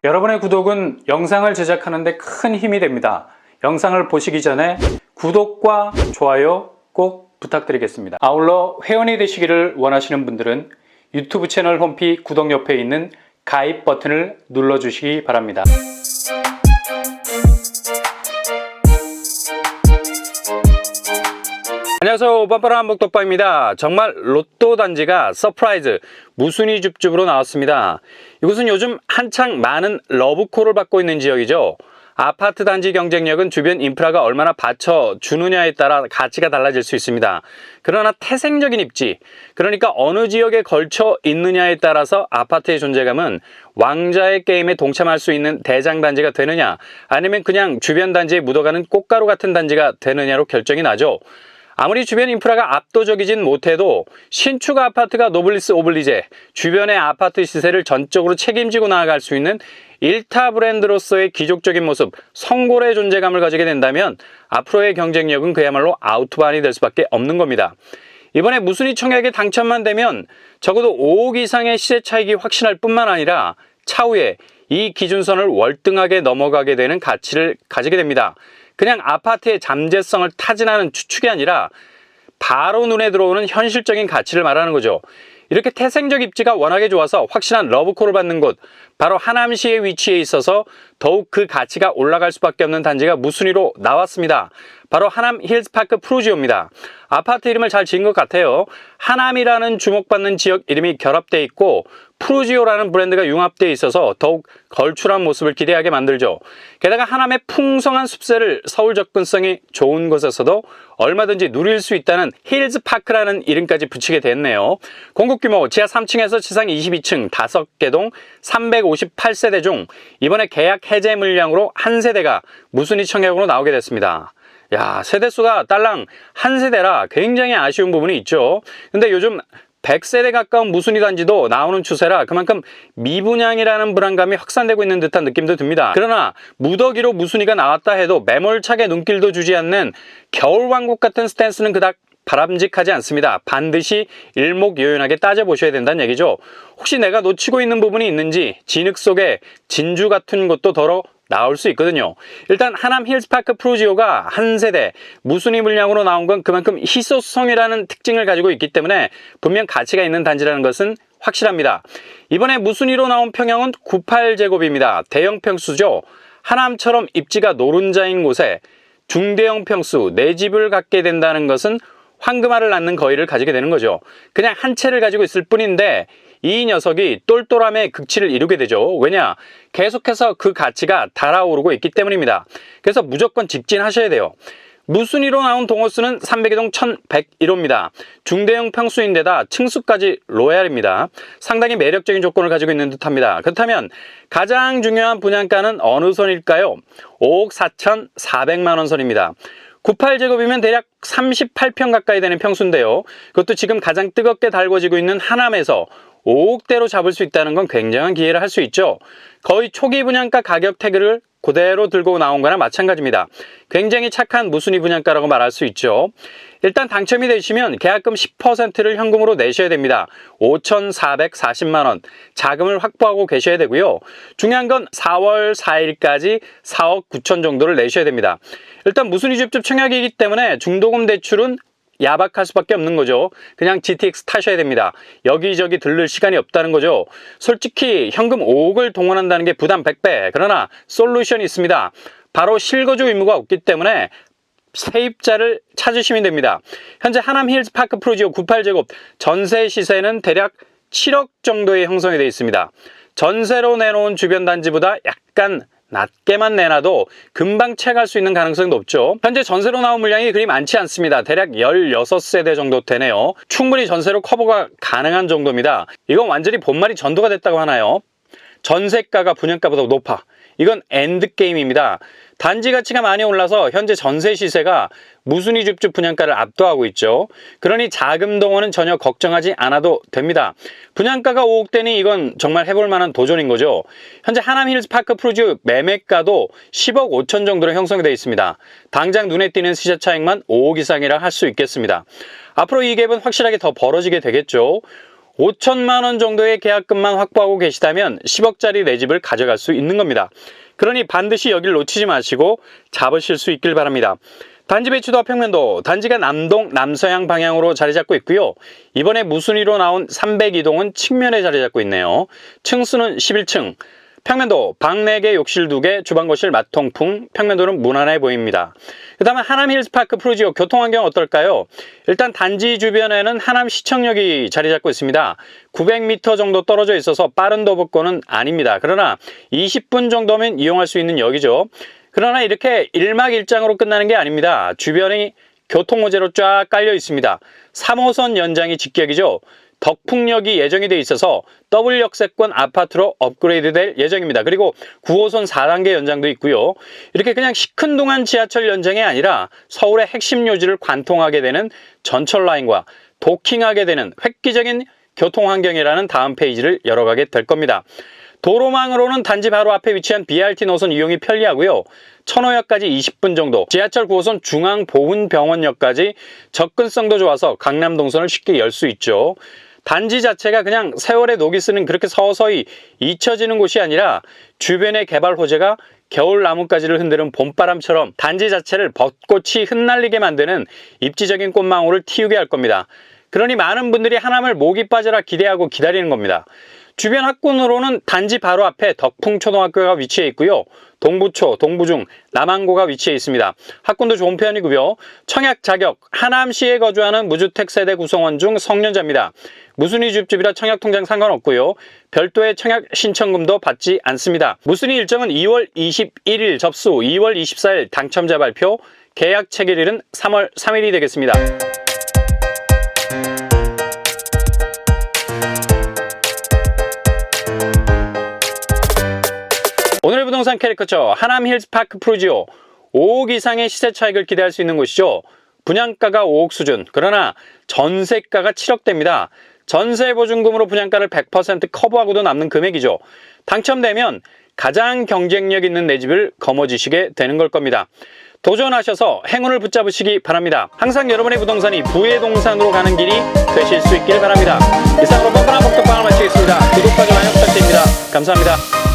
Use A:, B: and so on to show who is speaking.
A: 여러분의 구독은 영상을 제작하는 데 큰 힘이 됩니다. 영상을 보시기 전에 구독과 좋아요 꼭 부탁드리겠습니다. 아울러 회원이 되시기를 원하시는 분들은 유튜브 채널 홈피 구독 옆에 있는 가입 버튼을 눌러주시기 바랍니다. 안녕하세요, 뻔뻔한 목독방입니다. 정말 로또 단지가 서프라이즈 무순위 줍줍으로 나왔습니다. 이곳은 요즘 한창 많은 러브콜을 받고 있는 지역이죠. 아파트 단지 경쟁력은 주변 인프라가 얼마나 받쳐주느냐에 따라 가치가 달라질 수 있습니다. 그러나 태생적인 입지, 그러니까 어느 지역에 걸쳐 있느냐에 따라서 아파트의 존재감은 왕자의 게임에 동참할 수 있는 대장 단지가 되느냐, 아니면 그냥 주변 단지에 묻어가는 꽃가루 같은 단지가 되느냐로 결정이 나죠. 아무리 주변 인프라가 압도적이진 못해도 신축 아파트가 노블리스 오블리제, 주변의 아파트 시세를 전적으로 책임지고 나아갈 수 있는 1타 브랜드로서의 기족적인 모습, 성골의 존재감을 가지게 된다면 앞으로의 경쟁력은 그야말로 아우트반이 될 수밖에 없는 겁니다. 이번에 무순위 청약에 당첨만 되면 적어도 5억 이상의 시세 차익이 확신할 뿐만 아니라 차후에 이 기준선을 월등하게 넘어가게 되는 가치를 가지게 됩니다. 그냥 아파트의 잠재성을 타진하는 추측이 아니라 바로 눈에 들어오는 현실적인 가치를 말하는 거죠. 이렇게 태생적 입지가 워낙에 좋아서 확실한 러브콜을 받는 곳, 바로 하남시의 위치에 있어서 더욱 그 가치가 올라갈 수밖에 없는 단지가 무순위로 나왔습니다. 바로 하남 힐스파크 프루지오입니다. 아파트 이름을 잘 지은 것 같아요. 하남이라는 주목받는 지역 이름이 결합되어 있고 프루지오라는 브랜드가 융합되어 있어서 더욱 걸출한 모습을 기대하게 만들죠. 게다가 하남의 풍성한 숲새를 서울 접근성이 좋은 곳에서도 얼마든지 누릴 수 있다는 힐즈파크라는 이름까지 붙이게 됐네요. 공급 규모 지하 3층에서 지상 22층 5개 동 358세대 중 이번에 계약 해제 물량으로 한 세대가 무순위 청약으로 나오게 됐습니다. 야, 세대수가 딸랑 한 세대라 굉장히 아쉬운 부분이 있죠. 근데 요즘 100세대 가까운 무순위 단지도 나오는 추세라 그만큼 미분양이라는 불안감이 확산되고 있는 듯한 느낌도 듭니다. 그러나 무더기로 무순위가 나왔다 해도 매몰차게 눈길도 주지 않는 겨울왕국 같은 스탠스는 그닥 바람직하지 않습니다. 반드시 일목요연하게 따져보셔야 된다는 얘기죠. 혹시 내가 놓치고 있는 부분이 있는지 진흙 속에 진주 같은 것도 덜어 나올 수 있거든요. 일단 하남 힐스파크 프루지오가 한 세대 무순위 물량으로 나온 건 그만큼 희소성이라는 특징을 가지고 있기 때문에 분명 가치가 있는 단지라는 것은 확실합니다. 이번에 무순위로 나온 평형은 98제곱입니다. 대형 평수죠. 하남처럼 입지가 노른자인 곳에 중대형 평수 4집을 갖게 된다는 것은 황금알을 낳는 거위를 가지게 되는 거죠. 그냥 한 채를 가지고 있을 뿐인데 이 녀석이 똘똘함의 극치를 이루게 되죠. 왜냐? 계속해서 그 가치가 달아오르고 있기 때문입니다. 그래서 무조건 직진하셔야 돼요. 무순위로 나온 동호수는 302동 1101호입니다. 중대형 평수인데다 층수까지 로얄입니다. 상당히 매력적인 조건을 가지고 있는 듯합니다. 그렇다면 가장 중요한 분양가는 어느 선일까요? 5억 4,400만 원 선입니다. 98제곱이면 대략 38평 가까이 되는 평수인데요. 그것도 지금 가장 뜨겁게 달궈지고 있는 하남에서 5억대로 잡을 수 있다는 건 굉장한 기회를 할 수 있죠. 거의 초기 분양가 가격 태그를 그대로 들고 나온 거나 마찬가지입니다. 굉장히 착한 무순위 분양가라고 말할 수 있죠. 일단 당첨이 되시면 계약금 10%를 현금으로 내셔야 됩니다. 5,440만 원 자금을 확보하고 계셔야 되고요. 중요한 건 4월 4일까지 4억 9천 정도를 내셔야 됩니다. 일단 무순위 줍줍 청약이기 때문에 중도금 대출은 야박할 수밖에 없는 거죠. 그냥 GTX 타셔야 됩니다. 여기저기 들를 시간이 없다는 거죠. 솔직히 현금 5억을 동원한다는 게 부담 100배. 그러나 솔루션이 있습니다. 바로 실거주 의무가 없기 때문에 세입자를 찾으시면 됩니다. 현재 하남 힐스파크 프루지오 98제곱 전세 시세는 대략 7억 정도에 형성이 되어 있습니다. 전세로 내놓은 주변 단지보다 약간 낮게만 내놔도 금방 채갈 수 있는 가능성이 높죠. 현재 전세로 나온 물량이 그리 많지 않습니다. 대략 16세대 정도 되네요. 충분히 전세로 커버가 가능한 정도입니다. 이건 완전히 본말이 전도가 됐다고 하나요? 전세가가 분양가보다 높아. 이건 엔드게임입니다. 단지 가치가 많이 올라서 현재 전세 시세가 무순위 줍줍 분양가를 압도하고 있죠. 그러니 자금 동원은 전혀 걱정하지 않아도 됩니다. 분양가가 5억대니 이건 정말 해볼 만한 도전인 거죠. 현재 하남 힐스파크 프루지오 매매가도 10억 5천 정도로 형성이 되어 있습니다. 당장 눈에 띄는 시세 차익만 5억 이상이라 할 수 있겠습니다. 앞으로 이 갭은 확실하게 더 벌어지게 되겠죠. 5천만 원 정도의 계약금만 확보하고 계시다면 10억짜리 내 집을 가져갈 수 있는 겁니다. 그러니 반드시 여길 놓치지 마시고 잡으실 수 있길 바랍니다. 단지 배치도 평면도, 단지가 남동, 남서양 방향으로 자리 잡고 있고요. 이번에 무순위로 나온 302동은 측면에 자리 잡고 있네요. 층수는 11층, 평면도 방 4개, 욕실 2개, 주방, 거실, 마통풍, 평면도는 무난해 보입니다. 그 다음에 하남 힐스파크 프루지오 교통환경 어떨까요? 일단 단지 주변에는 하남 시청역이 자리 잡고 있습니다. 900m 정도 떨어져 있어서 빠른 도보권은 아닙니다. 그러나 20분 정도면 이용할 수 있는 역이죠. 그러나 이렇게 일막일장으로 끝나는 게 아닙니다. 주변이 교통호재로 쫙 깔려 있습니다. 3호선 연장이 직격이죠. 덕풍역이 예정이 돼 있어서 더블 역세권 아파트로 업그레이드 될 예정입니다. 그리고 9호선 4단계 연장도 있고요. 이렇게 그냥 시큰둥한 지하철 연장이 아니라 서울의 핵심 요지를 관통하게 되는 전철 라인과 도킹하게 되는 획기적인 교통환경이라는 다음 페이지를 열어가게 될 겁니다. 도로망으로는 단지 바로 앞에 위치한 BRT 노선 이용이 편리하고요. 천호역까지 20분 정도, 지하철 9호선 중앙보훈병원역까지 접근성도 좋아서 강남 동선을 쉽게 열 수 있죠. 단지 자체가 그냥 세월의 녹이 쓰는 그렇게 서서히 잊혀지는 곳이 아니라 주변의 개발 호재가 겨울 나뭇가지를 흔드는 봄바람처럼 단지 자체를 벚꽃이 흩날리게 만드는 입지적인 꽃망울을 틔우게 할 겁니다. 그러니 많은 분들이 하남을 목이 빠져라 기대하고 기다리는 겁니다. 주변 학군으로는 단지 바로 앞에 덕풍초등학교가 위치해 있고요. 동부초, 동부중, 남항고가 위치해 있습니다. 학군도 좋은 편이고요. 청약 자격, 하남시에 거주하는 무주택 세대 구성원 중 성년자입니다. 무순위 줍줍이라 청약통장 상관없고요. 별도의 청약 신청금도 받지 않습니다. 무순위 일정은 2월 21일 접수, 2월 24일 당첨자 발표, 계약 체결일은 3월 3일이 되겠습니다. 오늘 부동산 캐리커처 하남 힐스파크 프루지오 5억 이상의 시세 차익을 기대할 수 있는 곳이죠. 분양가가 5억 수준, 그러나 전세가가 7억대입니다. 전세 보증금으로 분양가를 100% 커버하고도 남는 금액이죠. 당첨되면 가장 경쟁력 있는 내 집을 거머쥐시게 되는 걸 겁니다. 도전하셔서 행운을 붙잡으시기 바랍니다. 항상 여러분의 부동산이 부의 동산으로 가는 길이 되실 수 있길 바랍니다. 이상으로 뻔뻔한 복덕방을 마치겠습니다. 구독과 좋아요 부탁드립니다. 감사합니다.